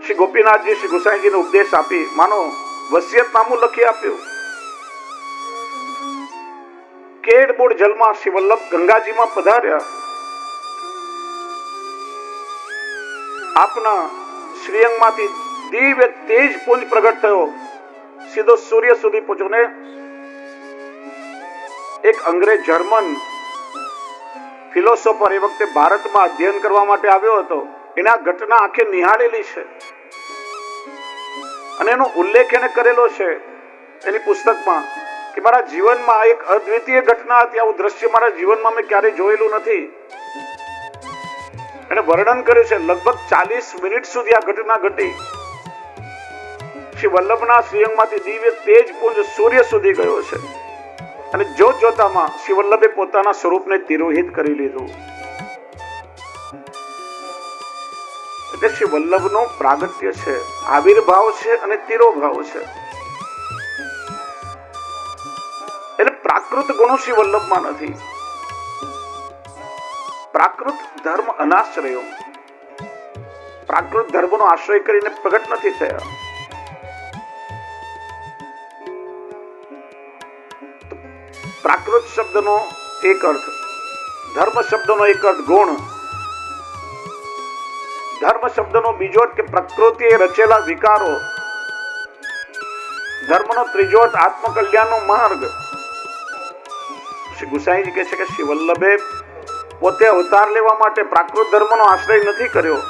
શ્રી ગોપીનાથજી શ્રી ગુસાઈજીને ઉપદેશ આપી માનો વસિયતનામું લખી આપ્યું. કેડ બોડ જલમાં શ્રી વલ્લભ ગંગાજીમાં પધાર્યા. આપના શ્રીઅંગમાંથી દિવ્ય તેજ પુંજ પ્રગટ થયો, સીધો સૂર્ય સુધી પહોંચ્યો ને એક અંગ્રેજ જર્મન ફિલોસોફર એ વખતે ભારતમાં અધ્યયન કરવા માટે આવ્યો હતો. એના ઘટના આખે નિહાળેલી છે અને એનો ઉલ્લેખ એને કરેલો છે એની પુસ્તકમાં કે મારા જીવનમાં એક અદ્વિતીય ઘટના હતી, આવું દ્રશ્ય મારા જીવનમાં મેં ક્યારેય જોયેલું નથી. એને વર્ણન કર્યું છે. લગભગ 40 મિનિટ સુધી આ ઘટના ઘટી. શ્રી વલ્લભના શ્રીઅંગમાંથી દિવ્ય તેજ પુંજ સૂર્ય સુધી ગયો છે અને જોત જોતામાં શ્રી વલ્લભે પોતાના સ્વરૂપને તિરોહિત કરી લીધું. એટલે શ્રી વલ્લભનો પ્રાગટ્ય છે, આવિર્ભાવ છે અને તિરોભાવ છે. એટલે પ્રાકૃત ગુણો શ્રી વલ્લભમાં નથી. પ્રાકૃત ધર્મ અનાશ્રયો, પ્રાકૃત ધર્મનો આશ્રય કરીને પ્રગટ નથી થયા. પ્રાકૃત શબ્દનો એક અર્થ, ધર્મ શબ્દનો એક અર્થ ગુણ, ધર્મ શબ્દનો બીજો અર્થ કે પ્રકૃતિએ રચેલા વિકારો, ધર્મનો ત્રીજો અર્થ આત્મકલ્યાણનો માર્ગ. શ્રી ગુસાઈજી કહે છે કે શ્રી વલ્લભે પોતે અવતાર લેવા માટે પ્રાકૃત ધર્મનો આશ્રય નથી કર્યો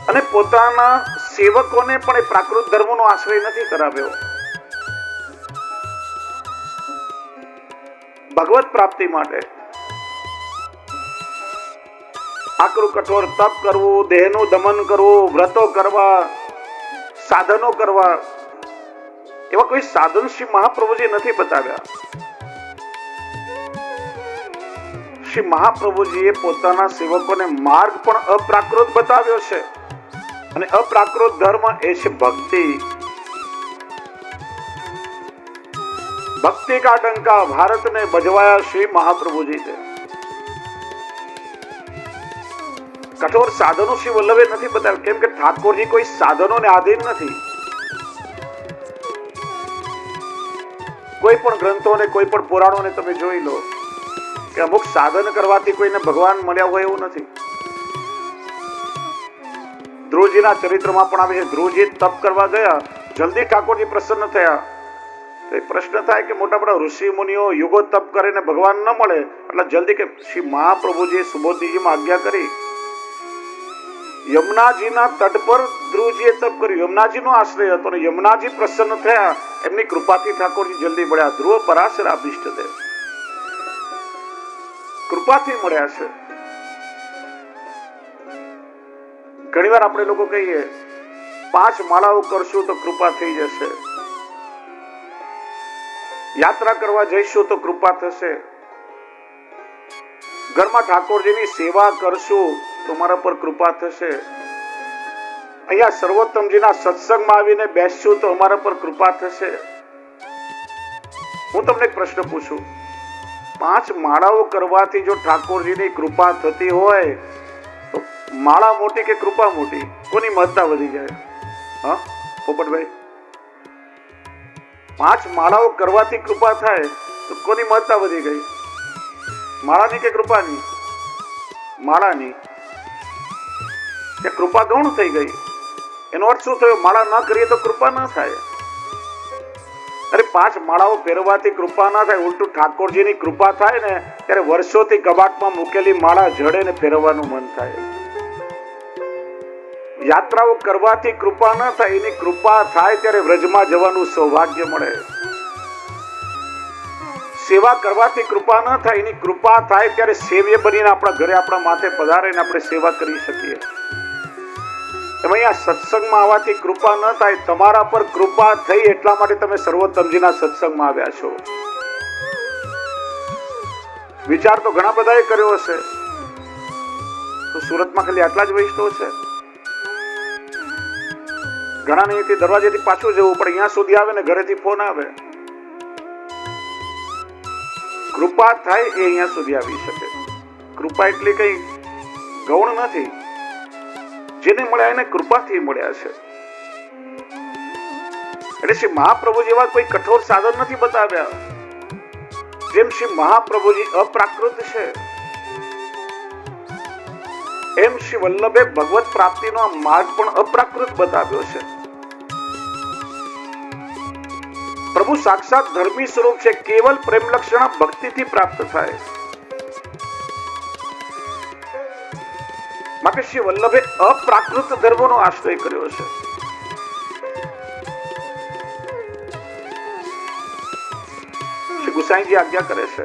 અને પોતાના સેવકોને પણ એ પ્રાકૃત ધર્મનો આશ્રય નથી કરાવ્યો. ભગવત પ્રાપ્તિ માટે આકરું કઠોર તપ કરવું, દેહનું દમન કરવું, વ્રતો કરવા, સાધનો કરવા, એવા કોઈ સાધન શ્રી મહાપ્રભુજી નથી બતાવ્યા. શ્રી મહાપ્રભુજીએ પોતાના સેવકોને માર્ગ પણ અપ્રાકૃત બતાવ્યો છે અને અપ્રાકૃત ધર્મ એ છે ભક્તિ. ભક્તિ કા ડંકા ભારતને બજવાયા શ્રી મહાપ્રભુજી છે. કઠોર સાધનો શ્રી વલ્લભે નથી બતાવ્યા, કેમ કે ઠાકોરજી કોઈ સાધનોને આધીન નથી. કોઈ પણ ગ્રંથોને, કોઈ પણ પુરાણોને તમે જોઈ લો કે અમુક સાધન કરવાથી કોઈને ભગવાન મળ્યા હોય એવું નથી. ધ્રુવજીના ચરિત્રમાં પણ આવે છે, ધ્રુવજી તપ કરવા ગયા, જલ્દી ઠાકોરજી પ્રસન્ન થયા. તો એ પ્રશ્ન થાય કે મોટા મોટા ઋષિ મુનિઓ યુગો તપ કરીને ભગવાન ન મળે એટલે જલ્દી કે શ્રી મહાપ્રભુજીએ સુબોધજીમાં આજ્ઞા કરી. યમુનાજીના તટ પર ધ્રુવજીએ તપ કર્યું, યમુનાજીનો આશ્રય હતો અને યમુનાજી પ્રસન્ન થયા, એમની કૃપાથી ઠાકોરજી જલ્દી મળ્યા. ધ્રુવ પરાશર અભિષ્ટદેવ કૃપાથી મળ્યા છે. ઘણી વાર આપણે લોકો કહીએ 5 માળાઓ કરશું તો કૃપા થઈ જશે, યાત્રા કરવા જઈશું તો કૃપા થશે, ઘરમાં ઠાકોરજીની સેવા કરશું તો મારા પર કૃપા થશે, અહીંયા સર્વોત્તમજીના સત્સંગમાં આવીને બેસશું તો અમારા પર કૃપા થશે. હું તમને એક પ્રશ્ન પૂછું, 5 માળાઓ કરવાથી જો ઠાકોરજીની કૃપા થતી હોય તો માળા મોટી કે કૃપા મોટી, કોની મહત્તા વધી જાય? હા પોપટભાઈ, 5 માળાઓ કરવાથી કૃપા થાય તો કોની મહત્તા વધી ગઈ? માળાની કે કૃપાની? માળાની. કે કૃપા ગૌણ થઈ ગઈ. એનો અર્થ શું થયો? માળા ન કરીએ તો કૃપા ન થાય. અરે 5 માળાઓ ફેરવાથી કૃપા ના થાય, ઉલટું ઠાકોરજીની કૃપા થાય ને ત્યારે વર્ષોથી કબાટમાં મૂકેલી માળા જડે ને ફેરવવાનું મન થાય. યાત્રાઓ કરવાથી કૃપા ન થાય, એની કૃપા થાય ત્યારે વ્રજમાં જવાનું સૌભાગ્ય મળે. સેવા કરવાથી કૃપા ન થાય, એની કૃપા થાય ત્યારે સેવ્ય બનીને આપણા ઘરે આપણા માથે પધારે ને આપણે સેવા કરી શકીએ. તમે અહીંયા સત્સંગમાં આવવાથી કૃપા ન થાય, તમારા પર કૃપા થઈ એટલા માટે તમે સર્વોત્તમજીના સત્સંગમાં આવ્યા છો. વિચાર તો ઘણા બધાએ કર્યો હશે, તો સુરતમાં ખાલી આટલા જ વૈષ્ણવ છે? ઘણા અહીંથી દરવાજેથી પાછું જવું પડે, અહીંયા સુધી આવે ને ઘરેથી ફોન આવે. કૃપા થાય એ અહીંયા સુધી આવી શકે. કૃપા એટલી કઈ ગૌણ નથી. જેને મળ્યા એને કૃપાથી મળ્યા છે. એટલે શ્રી મહાપ્રભુ જેવા કોઈ કઠોર સાધન નથી બતાવ્યા. જેમ શ્રી મહાપ્રભુજી અપ્રાકૃત છે, એમ શ્રી વલ્લભે ભગવત પ્રાપ્તિનો આ માર્ગ પણ અપ્રાકૃત બતાવ્યો છે. પ્રભુ સાક્ષાત ધર્મી સ્વરૂપ છે, કેવલ પ્રેમ લક્ષણ ભક્તિથી પ્રાપ્ત થાય. માટે શ્રી વલ્લભે અપ્રાકૃત ધર્મનો આશ્રય કર્યો છે. શ્રી ગુસાઈજી આજ્ઞા કરે છે,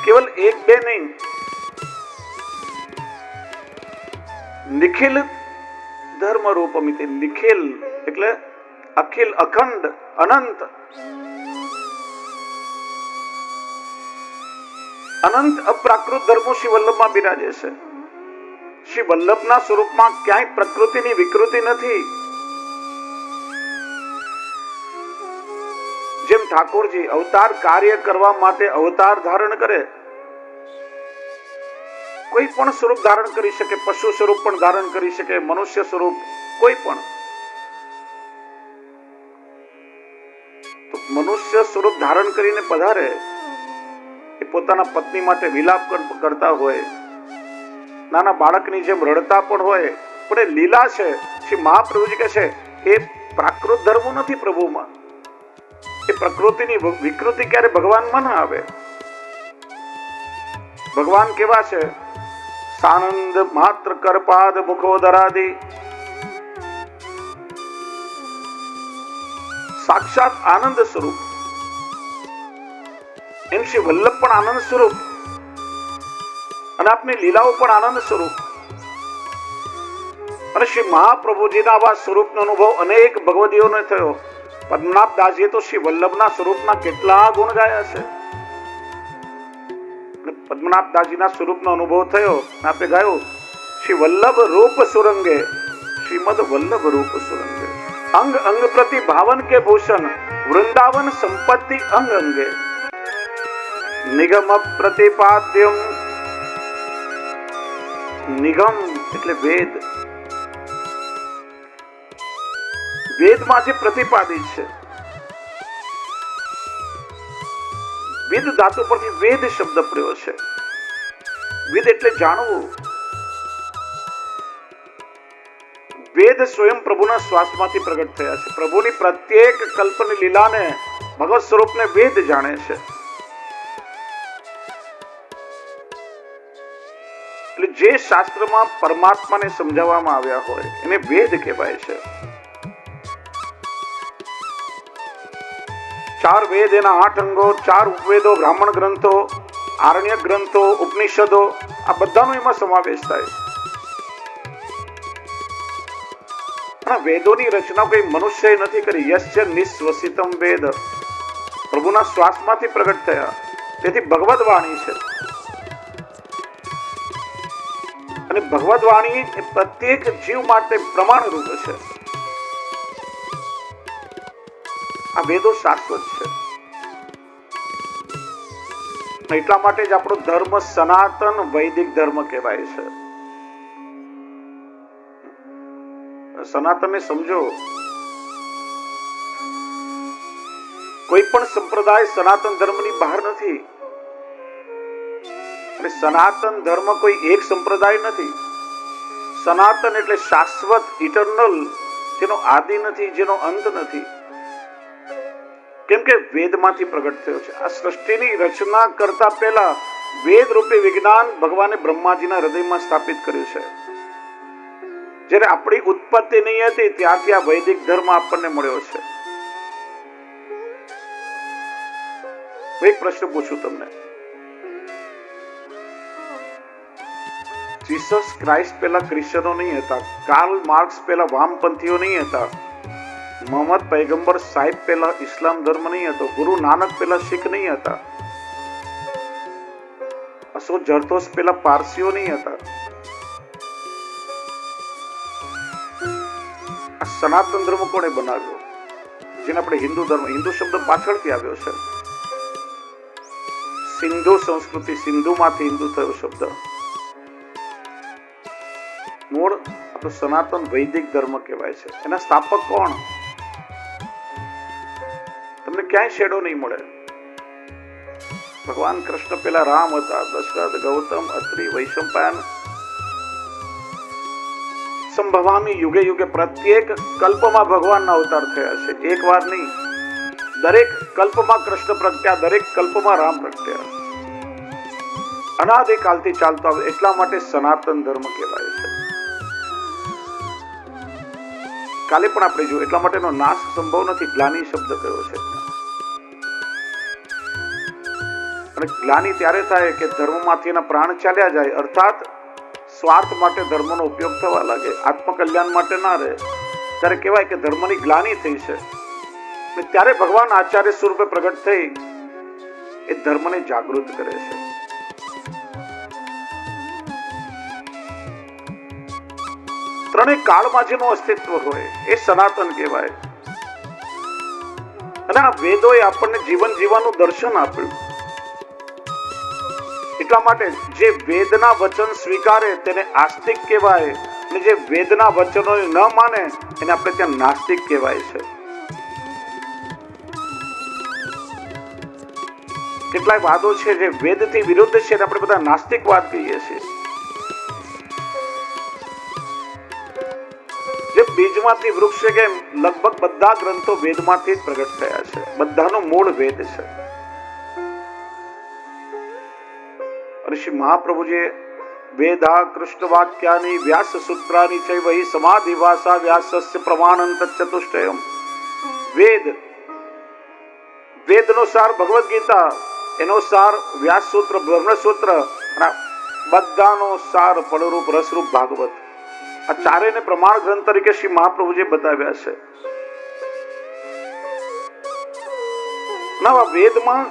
કેવલ એક બે નહીં, નિખિલ ધર્મ રૂપમિતિ. નિખિલ એટલે અખિલ, અખંડ, અનંત. અનંત અપ્રાકૃત ધર્મો શ્રી વલ્લભમાં બિરાજે છે. શ્રી વલ્લભના સ્વરૂપમાં ક્યાંય પ્રકૃતિની વિકૃતિ નથી. જેમ ઠાકોરજી અવતાર કાર્ય કરવા માટે અવતાર ધારણ કરે, કોઈ પણ સ્વરૂપ ધારણ કરી શકે, પશુ સ્વરૂપ પણ ધારણ કરી શકે, મનુષ્ય સ્વરૂપ, કોઈ પણ. તો મનુષ્ય સ્વરૂપ ધારણ કરીને પધારે, એ પોતાના પત્ની માટે વિલાપ કરતા હોય, નાના બાળકની જેમ રડતા પણ હોય, પણ એ લીલા છે. શ્રી મહાપ્રભુજી કહે છે એ પ્રાકૃત ધર્મ નથી પ્રભુમાં. એ પ્રકૃતિની વિકૃતિ ક્યારે ભગવાનમાં ના આવે. ભગવાન કેવા છે? સાનંદ માત્ર કરપાદ મુખોદરાદિ. સાક્ષાત આનંદ સ્વરૂપ. એમ શ્રી વલ્લભ પણ આનંદ સ્વરૂપ, અને આપની લીલાઓ પણ આનંદ સ્વરૂપ. અને શ્રી મહાપ્રભુજીના આવા સ્વરૂપનો અનુભવ અનેક ભગવદીઓને થયો. પદ્મનાભ દાસજીએ તો શ્રી વલ્લભના સ્વરૂપના કેટલા ગુણ ગાયા છે. પદ્મનાભ દાસજીના સ્વરૂપનો અનુભવ થયો, આપણે ગાયું, શ્રી વલ્લભ રૂપ સુરંગે, શ્રીમદ વલ્લભ રૂપ સુરંગે, અંગ અંગ પ્રતિ ભાવન કે ભૂષણ, વૃંદાવન સંપત્તિ અંગ અંગે, નિગમ પ્રતિપાદ્યમ. નિગમ એટલે વેદ. વેદમાં જે પ્રતિપાદિત છે, વેદ ધાતુ પરથી વેદ શબ્દ પડ્યો છે. વેદ એટલે જાણવું. વેદ સ્વયં પ્રભુના શ્વાસમાંથી પ્રગટ થયા છે. પ્રભુની પ્રત્યેક કલ્પની લીલાને, ભગવત સ્વરૂપને વેદ જાણે છે. એટલે જે શાસ્ત્રમાં પરમાત્માને સમજાવવામાં આવ્યા હોય એને વેદ કહેવાય છે. 4 વેદ, એના 8 અંગો, 4 ઉપવેદો, બ્રાહ્મણ ગ્રંથો, આરણ્યક ગ્રંથો, ઉપનિષદો, આ બધાનો એમાં સમાવેશ થાય. અને વેદોની રચના કોઈ મનુષ્યએ નથી કરી. યસ્ય નિશ્વસિતમ વેદ, પ્રભુના શ્વાસમાંથી પ્રગટ થયા. તેથી ભગવદ વાણી છે. અને ભગવદ વાણી એ પ્રત્યેક જીવ માટે પ્રમાણરૂપ છે. આ વેદો શાશ્વત છે. એટલા માટે જ આપણો ધર્મ સનાતન વૈદિક ધર્મ કહેવાય છે. સનાતનને સમજો. કોઈ પણ સંપ્રદાય સનાતન ધર્મની બહાર નથી. એટલે સનાતન ધર્મ કોઈ એક સંપ્રદાય નથી. સનાતન એટલે શાશ્વત, ઇટરનલ, જેનો આદિ નથી, જેનો અંત નથી. કેમ કે વેદમાંથી પ્રગટ થયો છે. આ સૃષ્ટિની રચના કરતા પહેલા વેદ રૂપે વિજ્ઞાન ભગવાને બ્રહ્માજીના હૃદયમાં સ્થાપિત કર્યું છે. જ્યારે આપણી ઉત્પત્તિ નહીં હતી ત્યારથી આ વૈદિક ધર્મ આપણને મળ્યો છે. એક પ્રશ્ન પૂછું તમને. જીસસ ક્રાઇસ્ટ પહેલા ક્રિશ્ચનો નહીં હતા. કાર્લ માર્ક્સ પહેલા વામપંથીઓ નહીં હતા. મોહમ્મદ પૈગંબર સાહેબ પહેલા ઇસ્લામ ધર્મ નહીં હતો. ગુરુ નાનક પહેલા શીખ નહીં હતા. અશોક જરતોસ પહેલા પારસીઓ નહીં હતા. આ સનાતન ધર્મ કોણે બનાવ્યો? જેને આપણે હિન્દુ ધર્મ, હિન્દુ શબ્દ પાછળથી આવ્યો છે. સિંધુ સંસ્કૃતિ, સિંધુમાંથી હિન્દુ થયો શબ્દ. મૂળ આપણો સનાતન વૈદિક ધર્મ કહેવાય છે. એના સ્થાપક કોણ? તમને ક્યાંય શેડો નહીં મળે. ભગવાન કૃષ્ણ પેલા રામ હતા, દશરથ, ગૌતમ, અત્રિ, વૈશંપાયન, સંભવામી યુગે યુગે પ્રત્યેક કલ્પમાં ભગવાનના અવતાર થયા છે. એક વાર નહીં, દરેક કલ્પમાં કૃષ્ણ પ્રગટ્યા, દરેક કલ્પમાં રામ પ્રગટ્યા. અનાદિકાલથી ચાલતો આવે, એટલા માટે સનાતન ધર્મ કહેવાય છે. કાલે પણ આપણે જોયું, એટલા માટેનો નાશ સંભવ નથી. ગ્લાની શબ્દ કયો છે. અને ગ્લાની ત્યારે થાય કે ધર્મમાંથી એના પ્રાણ ચાલ્યા જાય, અર્થાત સ્વાર્થ માટે ધર્મનો ઉપયોગ થવા લાગે, આત્મકલ્યાણ માટે ના રહે, ત્યારે કહેવાય કે ધર્મની ગ્લાની થઈ છે. અને ત્યારે ભગવાન આચાર્ય સ્વરૂપે પ્રગટ થઈ એ ધર્મને જાગૃત કરે છે. ત્રણેય કાળમાં જેનું અસ્તિત્વ હોય એ સનાતન કહેવાય. અને આ વેદોએ આપણને જીવન જીવવાનું દર્શન આપ્યું. એટલા માટે જે વેદના વચન સ્વીકારે તેને આસ્તિક કહેવાય, અને જે વેદના વચનો ન માને એને આપણે ત્યાં નાસ્તિક કહેવાય છે. કેટલાય વાદો છે જે વેદથી વિરુદ્ધ છે, આપણે બધા નાસ્તિકવાદ કહીએ છીએ. જે બીજમાંથી વૃક્ષ છે કે લગભગ બધા ગ્રંથો વેદમાંથી જ પ્રગટ થયા છે. બધાનો મૂળ વેદ છે. ઋષિ મહાપ્રભુજીએ વેદા કૃષ્ણ વાક્યાની વ્યાસ સૂત્રાની ચૈવ હિ સમાધિ ભાષા વ્યાસસ્ય પ્રમાણંત ચતુષ્ટયમ. વેદનો સાર ભગવદ્ ગીતા, એનો સાર વ્યાસ સૂત્ર, બ્રહ્મસૂત્ર, અને બધાનો સાર ફળરૂપ રસરૂપ ભાગવત. આ ચારેયને પ્રમાણ ગ્રંથ તરીકે શ્રી મહાપ્રભુજીએ બતાવ્યા છે. નવા વેદમાં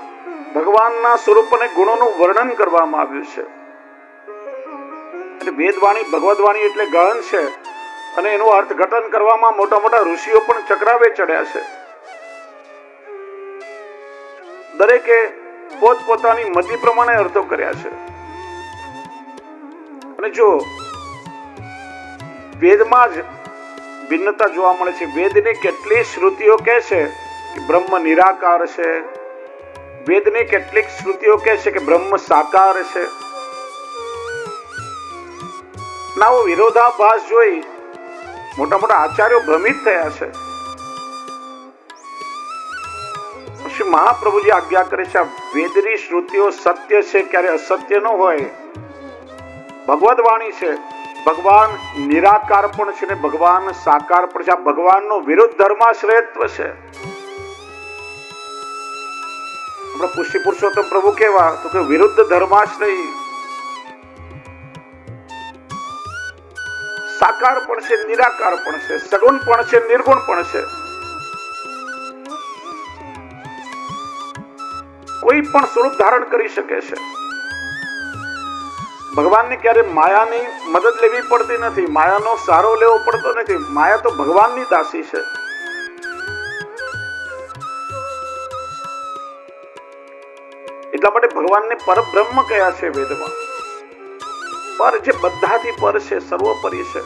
ભગવાનના સ્વરૂપ અને ગુણોનું વર્ણન કરવામાં આવ્યું છે. અને વેદવાણી ભગવદવાણી એટલે ગહન છે, અને એનું અર્થઘટન કરવામાં મોટા મોટા ઋષિઓ પણ ચક્રાવે ચડ્યા છે. દરેકે પોતપોતાની મતિ પ્રમાણે અર્થો કર્યા છે. અને જો વેદમાં જ ભિન્નતા જોવા મળે છે. વેદની કેટલી શ્રુતિઓ કહે છે કે બ્રહ્મ નિરાકાર છે, વેદની કેટલીક શ્રુતિઓ કહે છે કે બ્રહ્મ સાકાર છે. આવો વિરોધાભાસ જોઈ મોટા મોટા આચાર્યો ભ્રમિત થયા છે. શ્રી મહાપ્રભુજી આજ્ઞા કરે છે, વેદની શ્રુતિઓ સત્ય છે, ક્યારે અસત્ય ન હોય. ભગવદ વાણી છે, ભગવાન નિરાકાર પણ છે ને ભગવાન સાકાર પણ છે. આ ભગવાનનો વિરુદ્ધ ધર્માશ્રયત્વ છે. આપણા પુષ્ટિ પુરુષોત્તમ પ્રભુ કેવા તો કે વિરુદ્ધ ધર્માશ્રય, સાકાર પણ છે, નિરાકાર પણ છે, સગુણ પણ છે, નિર્ગુણ પણ છે. કોઈ પણ સ્વરૂપ ધારણ કરી શકે છે. ભગવાનને ક્યારે માયાની મદદ લેવી પડતી નથી, માયાનો સહારો લેવો પડતો નથી. માયા તો ભગવાનની દાસી છે. એટલા માટે ભગવાનને પરબ્રહ્મ કયા છે વેદમાં. પર જે બધાથી પર છે, સર્વોપરી છે.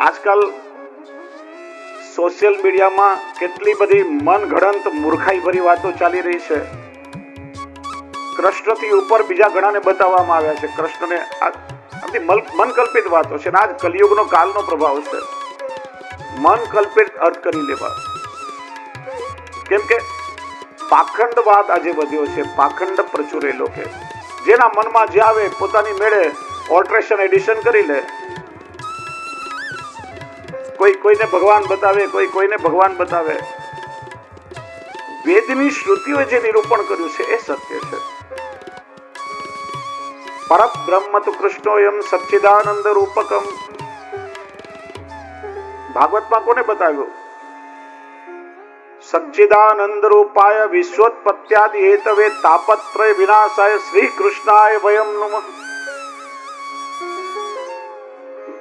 આજકાલ સોશિયલ મીડિયામાં કેટલી બધી મનગઢંત મૂર્ખાઈ ભરી વાતો ચાલી રહી છે. કૃષ્ણથી ઉપર બીજા ઘણાને બતાવવામાં આવ્યા છે. કૃષ્ણને મનકલ્પિત વાતો છે. આજ કલિયુગનો કાલનો પ્રભાવ છે. મનકલ્પિત અર્થ કરી લેવા. કેમ કે પાખંડવાદ આજે વધ્યો છે. પાખંડ પ્રચુરેલો કે જેના મનમાં જે આવે પોતાની મેળે ઓલ્ટરેશન એડિશન કરી લે. કોઈ કોઈને ભગવાન બતાવે, કોઈ કોઈને ભગવાન બતાવે. વેદની શ્રુતિઓ જે નિરૂપણ કર્યું છે એ સત્ય છે. પરબ્રહ્મ તુ કૃષ્ણોયમ સચ્ચિદાનંદ રૂપકમ. ભાગવતમાં કોને બતાવ્યું? સચ્ચિદાનંદ રૂપાય વિશ્વોત્પત્યાદિ હેતવે તાપત્રય વિનાશાય શ્રી કૃષ્ણાય વયમ નમઃ.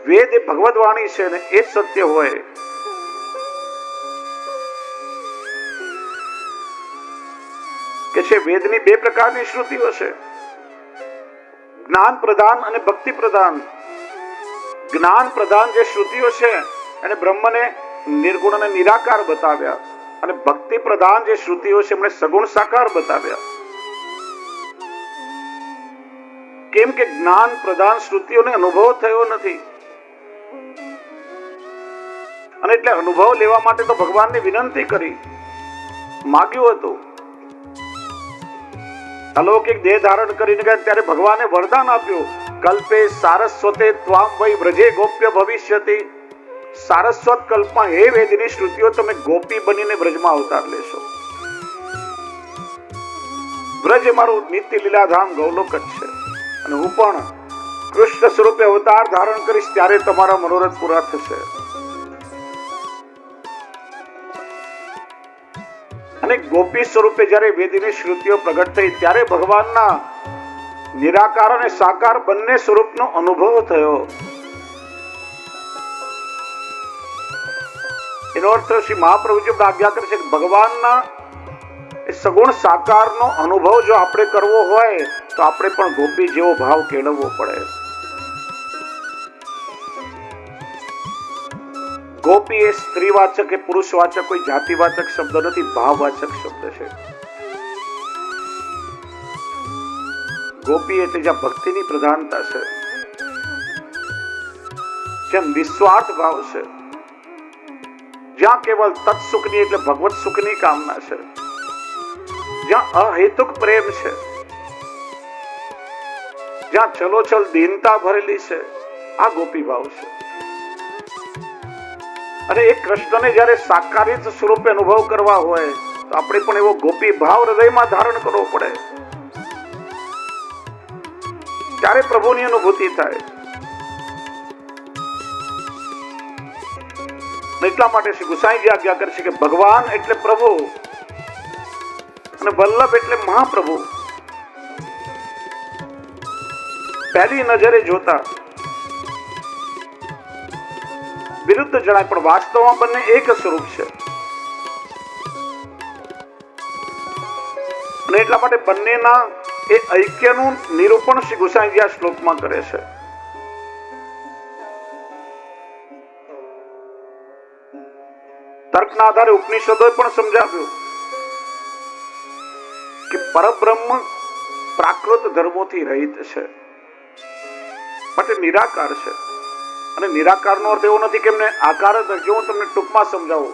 વેદ એ ભગવદ વાણી છે ને એ સત્ય હોય. કે છે વેદની બે પ્રકારની શ્રુતિઓ છે. જ્ઞાન પ્રધાન અને ભક્તિ પ્રધાન. જ્ઞાન પ્રધાન જે શ્રુતિઓ છે એને બ્રહ્મને નિર્ગુણ અને નિરાકાર બતાવ્યા, અને ભક્તિ પ્રધાન જે શ્રુતિઓ છે એમણે સગુણ સાકાર બતાવ્યા. કેમ કે જ્ઞાન પ્રધાન શ્રુતિઓને અનુભવ થયો નથી, અને એટલે અનુભવ લેવા માટે તો ભગવાનને વિનંતી કરી, માગ્યું હતું. અલૌકિક દેહ ધારણ કરીને ગયા ત્યારે ભગવાને વરદાન આપ્યું, કલ્પે સારસ્વતે ત્વામ વૈ વ્રજે ગોપ્ય ભવિષ્યતિ. સારસ્વત કલ્પમાં હે વેદની શ્રુતિઓ તમે ગોપી બનીને વ્રજમાં અવતાર લેશો. વ્રજ એ મારું નિત્ય લીલાધામ ગૌલોક જ છે, અને હું પણ કૃષ્ણ સ્વરૂપે અવતાર ધારણ કરીશ ત્યારે તમારા મનોરથ પૂરા થશે. અને ગોપી સ્વરૂપે જ્યારે વેદની શ્રુતિઓ પ્રગટ થઈ ત્યારે ભગવાનના નિરાકાર અને સાકાર બંને સ્વરૂપનો અનુભવ થયો. એનો અર્થ શ્રી મહાપ્રભુજી આજ્ઞા કરે છે કે ભગવાનના સગુણ સાકારનો અનુભવ જો આપણે કરવો હોય તો આપણે પણ ગોપી જેવો ભાવ કેળવવો પડે. ગોપી એ સ્ત્રીવાચક કે પુરુષવાચક કોઈ જાતિવાચક શબ્દ નથી, ભાવવાચક શબ્દ છે. ગોપી એટલે જ્યાં ભક્તિની પ્રધાનતા છે, જેમ નિસ્વાર્થ ભાવ છે, જ્યાં કેવલ તત્સુખની એટલે ભગવત સુખની કામના છે, જ્યાં અહેતુક પ્રેમ છે, જ્યાં ચલોચલ દીનતા ભરેલી છે, આ ગોપી ભાવ છે. અને એ કૃષ્ણને જ્યારે સાકારિત સ્વરૂપે અનુભવ કરવા હોય તો આપણે પણ એવો ગોપી ભાવ હૃદયમાં ધારણ કરવો પડે, ત્યારે પ્રભુની અનુભૂતિ થાય. એટલા માટે શ્રી ગુસાઈજી આજ્ઞા કરે છે કે ભગવાન એટલે પ્રભુ અને વલ્લભ એટલે મહાપ્રભુ. પહેલી નજરે જોતા વિરુદ્ધ જણાય, પણ વાસ્તવમાં બંને એક સ્વરૂપ છે. અને એટલા માટે બંનેના એ ઐક્યનું નિરૂપણ શ્રી ગુસાઈજી આ શ્લોકમાં કરે છે. તર્કના આધારે ઉપનિષદોએ પણ સમજાવ્યું કે પરબ્રહ્મ પ્રાકૃત ધર્મોથી રહિત છે, માટે નિરાકાર છે. અને નિરાકારનો અર્થ એવો નથી કે એમને આકાર જ નથી. હું તમને ટૂંકમાં સમજાવું.